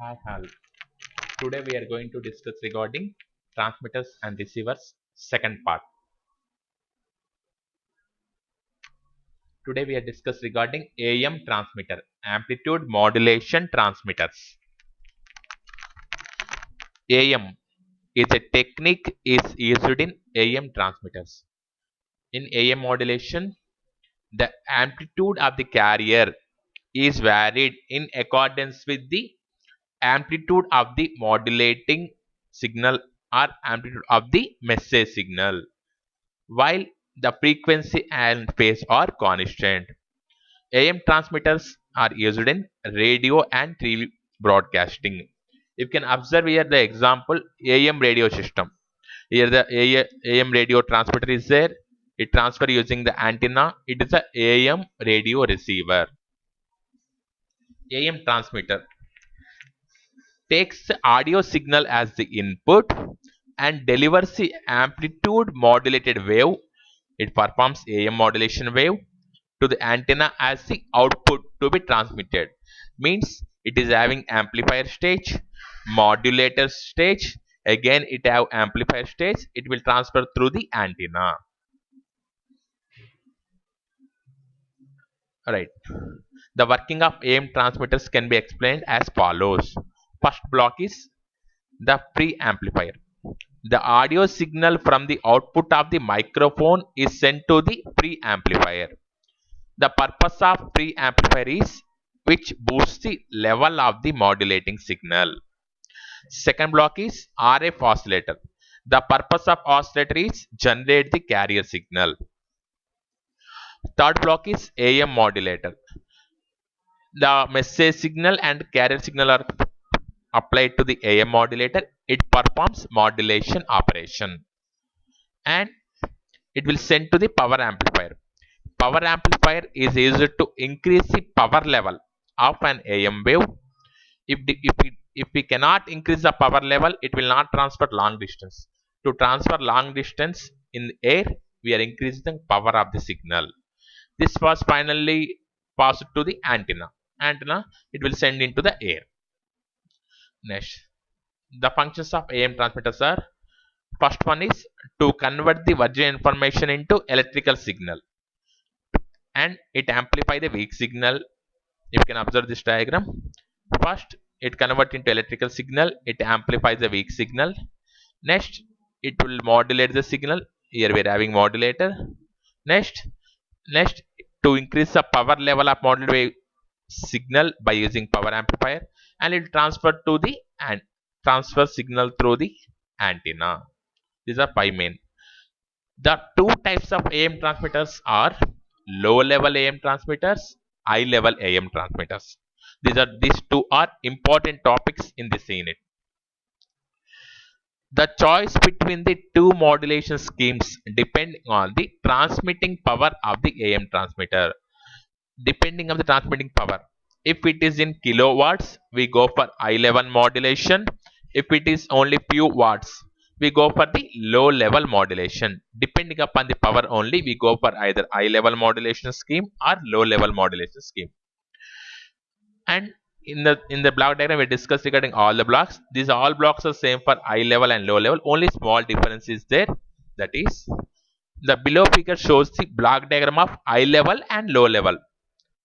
Hi, Hal. Today we are going to discuss regarding transmitters and receivers second part. Today we are discuss regarding AM transmitter, amplitude modulation transmitters. AM is a technique is used in AM transmitters. In AM modulation, the amplitude of the carrier is varied in accordance with the amplitude of the modulating signal or amplitude of the message signal, while the frequency and phase are constant. AM transmitters are used in radio and TV broadcasting. You can observe here the example AM radio system. Here the AM radio transmitter is there. It transfer using the antenna. It is a AM radio receiver. AM transmitter takes the audio signal as the input and delivers the amplitude modulated wave. It performs AM modulation wave to the antenna as the output to be transmitted. Means it is having amplifier stage, modulator stage. Again, it have amplifier stage. It will transfer through the antenna. Right. The working of AM transmitters can be explained as follows. First block is the preamplifier. The audio signal from the output of the microphone is sent to the preamplifier. The purpose of preamplifier is which boosts the level of the modulating signal. Second block is RF oscillator. The purpose of oscillator is generate the carrier signal. Third block is AM modulator. The message signal and carrier signal are applied to the AM modulator. It performs modulation operation and it will send to the power amplifier. Power amplifier is used to increase the power level of an AM wave. If we cannot increase the power level, it will not transfer long distance. To transfer long distance in air, we are increasing the power of the signal. This was finally passed to the antenna. Antenna, it will send into the air. Next, the functions of AM transmitters are: first one is to convert the virgin information into electrical signal, and it amplify the weak signal. You can observe this diagram. First, it convert into electrical signal. It amplifies the weak signal. Next, it will modulate the signal. Here we are having modulator. Next, next to increase the power level of modulated wave signal by using power amplifier, and it will transfer to the and transfer signal through the antenna. These are five main. The two types of AM transmitters are low level AM transmitters, high level AM transmitters. These two are important topics in this unit. The choice between the two modulation schemes depend on the transmitting power of the AM transmitter. Depending on the transmitting power, if it is in kilowatts, we go for high level modulation. If it is only few watts, we go for the low level modulation. Depending upon the power only, we go for either high level modulation scheme or low level modulation scheme. And in the block diagram, we discussed regarding all the blocks. These all blocks are same for high level and low level. Only small difference is there. That is, the below figure shows the block diagram of high level and low level.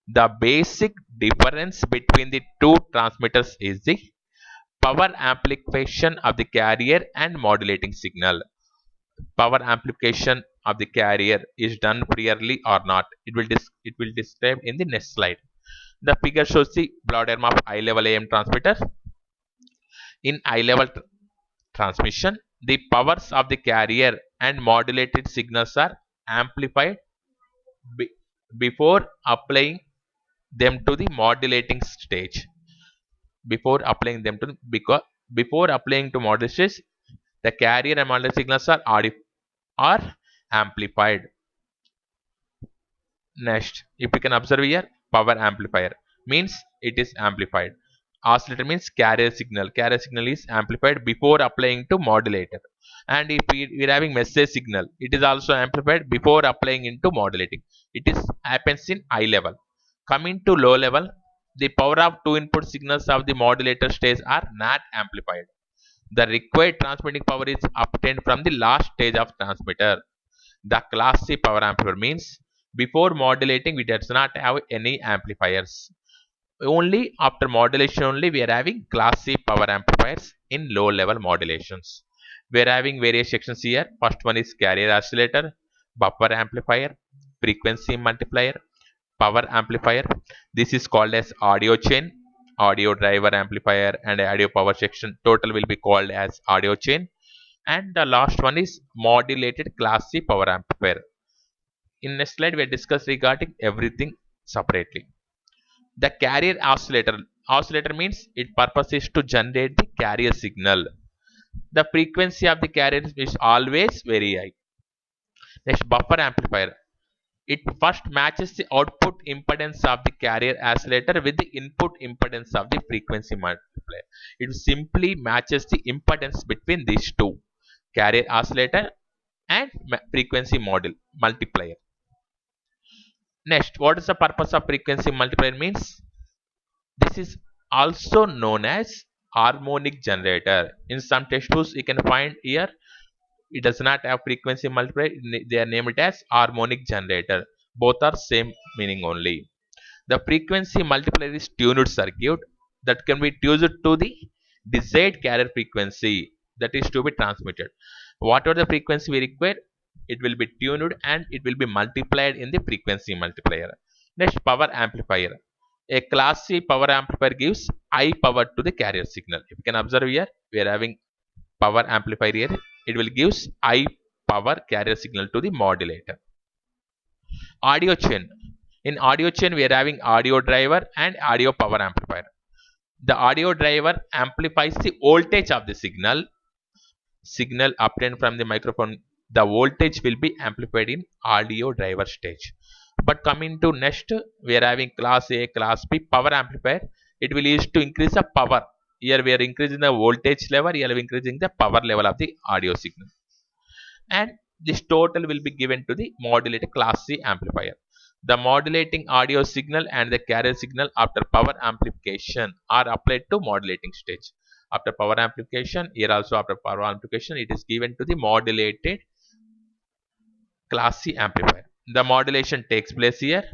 The basic difference between the two transmitters is the power amplification of the carrier and modulating signal. Power amplification of the carrier is done priorly or not. It will describe in the next slide. The figure shows the block diagram of high level AM transmitter. In high level transmission, the powers of the carrier and modulated signals are amplified before applying them to the modulating stage. Before applying them to because before applying to modulation stage, the carrier and modulated signals are amplified. Next, if you can observe here, power amplifier means it is amplified. Oscillator means carrier signal. Carrier signal is amplified before applying to modulator. And if we are having message signal, it is also amplified before applying into modulating. It is happens in high level. Coming to low level, The power of two input signals of the modulator stage are not amplified. The required transmitting power is obtained from the last stage of transmitter. The class C power amplifier means before modulating we does not have any amplifiers. Only after modulation only we are having class C power amplifiers in low level modulations. We are having various sections here. First one is carrier oscillator, buffer amplifier, frequency multiplier, power amplifier. This is called as audio chain, audio driver amplifier and audio power section. Total will be called as audio chain. And the last one is modulated class C power amplifier. In next slide, we discuss regarding everything separately. The carrier oscillator means its purpose is to generate the carrier signal. The frequency of the carrier is always very high. Next, buffer amplifier. It first matches the output impedance of the carrier oscillator with the input impedance of the frequency multiplier. It simply matches the impedance between these two, carrier oscillator and frequency multiplier. Next, what is the purpose of frequency multiplier means? This is also known as harmonic generator. In some textbooks, you can find here it does not have frequency multiplier. They are named it as harmonic generator. Both are same meaning only. The frequency multiplier is tuned circuit that can be tuned to the desired carrier frequency that is to be transmitted. Whatever the frequency we require, it will be tuned and it will be multiplied in the frequency multiplier. Next, power amplifier. A class C power amplifier gives high power to the carrier signal. If you can observe here, we are having power amplifier here. It will gives high power carrier signal to the modulator. Audio chain. In audio chain, we are having audio driver and audio power amplifier. The audio driver amplifies the voltage of the signal obtained from the microphone. The voltage will be amplified in audio driver stage. But coming to next, we are having class A, class B power amplifier. It will use to increase the power. Here we are increasing the voltage level, here we are increasing the power level of the audio signal. And this total will be given to the modulated class C amplifier. The modulating audio signal and the carrier signal after power amplification are applied to modulating stage. After power amplification, here also after power amplification, it is given to the modulated class C amplifier. The modulation takes place here.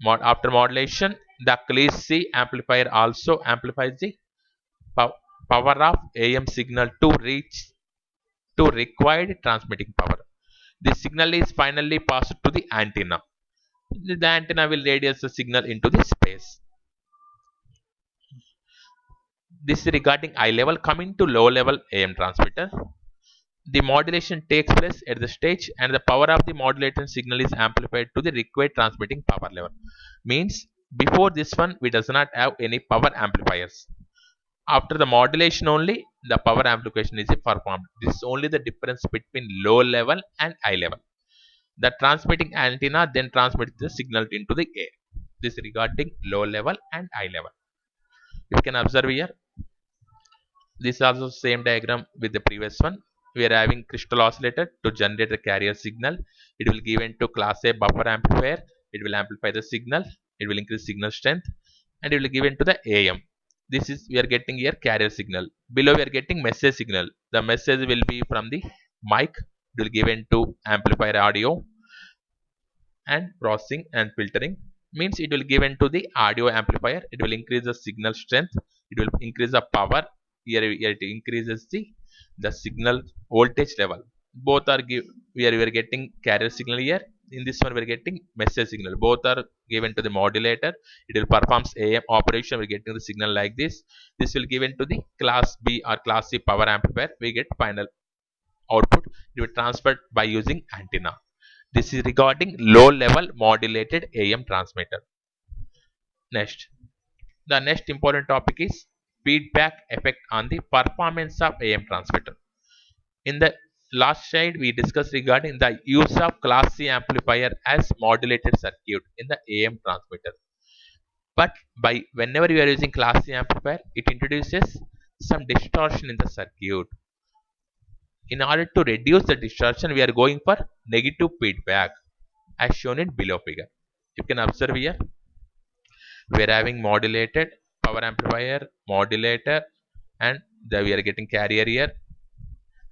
After modulation, the class C amplifier also amplifies the power of AM signal to reach to required transmitting power. The signal is finally passed to the antenna. The antenna will radiate the signal into the space. This is regarding high level. Coming to low level AM transmitter, the modulation takes place at the stage and the power of the modulated signal is amplified to the required transmitting power level. Means before this one we does not have any power amplifiers. After the modulation only the power amplification is performed. This is only the difference between low level and high level. The transmitting antenna then transmits the signal into the air. This is regarding low level and high level. You can observe here. This is also same diagram with the previous one. We are having crystal oscillator to generate the carrier signal. It will give into class A buffer amplifier. It will amplify the signal. It will increase signal strength, and it will give into the AM. This is we are getting here carrier signal. Below we are getting message signal. The message will be from the mic. It will give into amplifier audio and processing and filtering. Means it will give into the audio amplifier. It will increase the signal strength. It will increase the power. Here it increases the signal voltage level. Both are we are getting carrier signal here. In this one we are getting message signal. Both are given to the modulator. It will performs AM operation. We are getting the signal like this. This will give into the class B or class C power amplifier. We get final output. It will transferred by using antenna. This is regarding low level modulated AM transmitter. Next, the next important topic is feedback effect on the performance of AM transmitter. In the last slide, we discussed regarding the use of class C amplifier as modulated circuit in the AM transmitter. But by whenever you are using class C amplifier, it introduces some distortion in the circuit. In order to reduce the distortion, we are going for negative feedback as shown in below figure. You can observe here. We are having modulated power amplifier, modulator, and we are getting carrier here.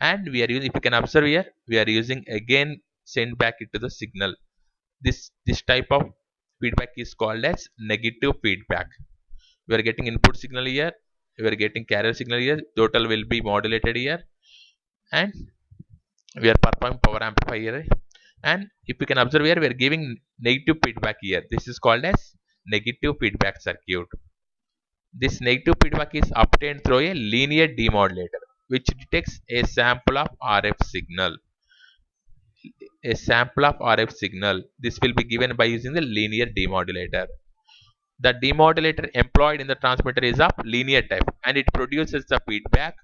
And we are using, if you can observe here, we are using again send back it to the signal. This type of feedback is called as negative feedback. We are getting input signal here, we are getting carrier signal here, total will be modulated here, and we are performing power amplifier. And if you can observe here, we are giving negative feedback here. This is called as negative feedback circuit. This negative feedback is obtained through a linear demodulator, which detects a sample of RF signal. A sample of RF signal. This will be given by using the linear demodulator. The demodulator employed in the transmitter is of linear type, and it produces the feedback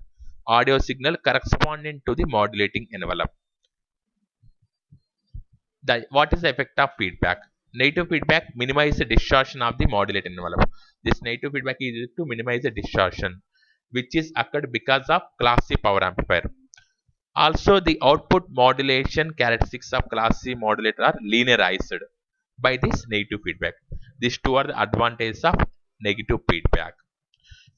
audio signal corresponding to the modulating envelope. What is the effect of feedback? Negative feedback minimizes the distortion of the modulated envelope. This negative feedback is used to minimize the distortion, which is occurred because of Class C power amplifier. Also, the output modulation characteristics of Class C modulator are linearized by this negative feedback. These two are the advantages of negative feedback.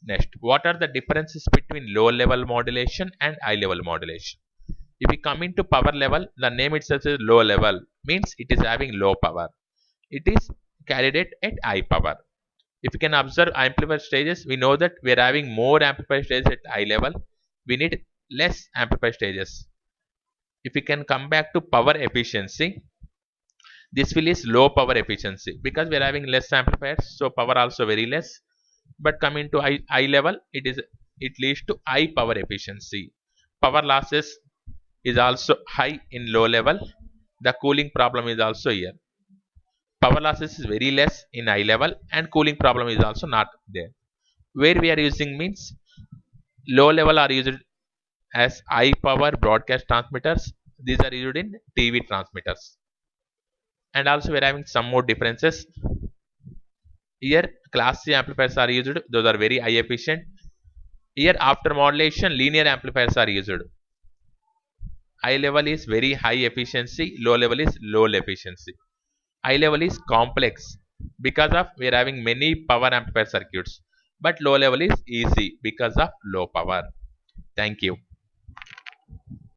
Next, what are the differences between low level modulation and high level modulation? If we come into power level, the name itself is low level, means it is having low power. It is carried at high power. If you can observe amplifier stages, we know that we are having more amplifier stages at high level. We need less amplifier stages. If we can come back to power efficiency, this will is low power efficiency because we are having less amplifiers, so power also very less. But coming to high level, it leads to high power efficiency. Power losses is also high in low level. The cooling problem is also here. Power losses is very less in high level, and cooling problem is also not there. Where we are using means low level are used as high power broadcast transmitters. These are used in TV transmitters. And also we are having some more differences. Here Class C amplifiers are used, those are very high efficient. Here after modulation linear amplifiers are used. High level is very high efficiency, low level is low efficiency. High level is complex because of we are having many power amplifier circuits, but low level is easy because of low power. Thank you.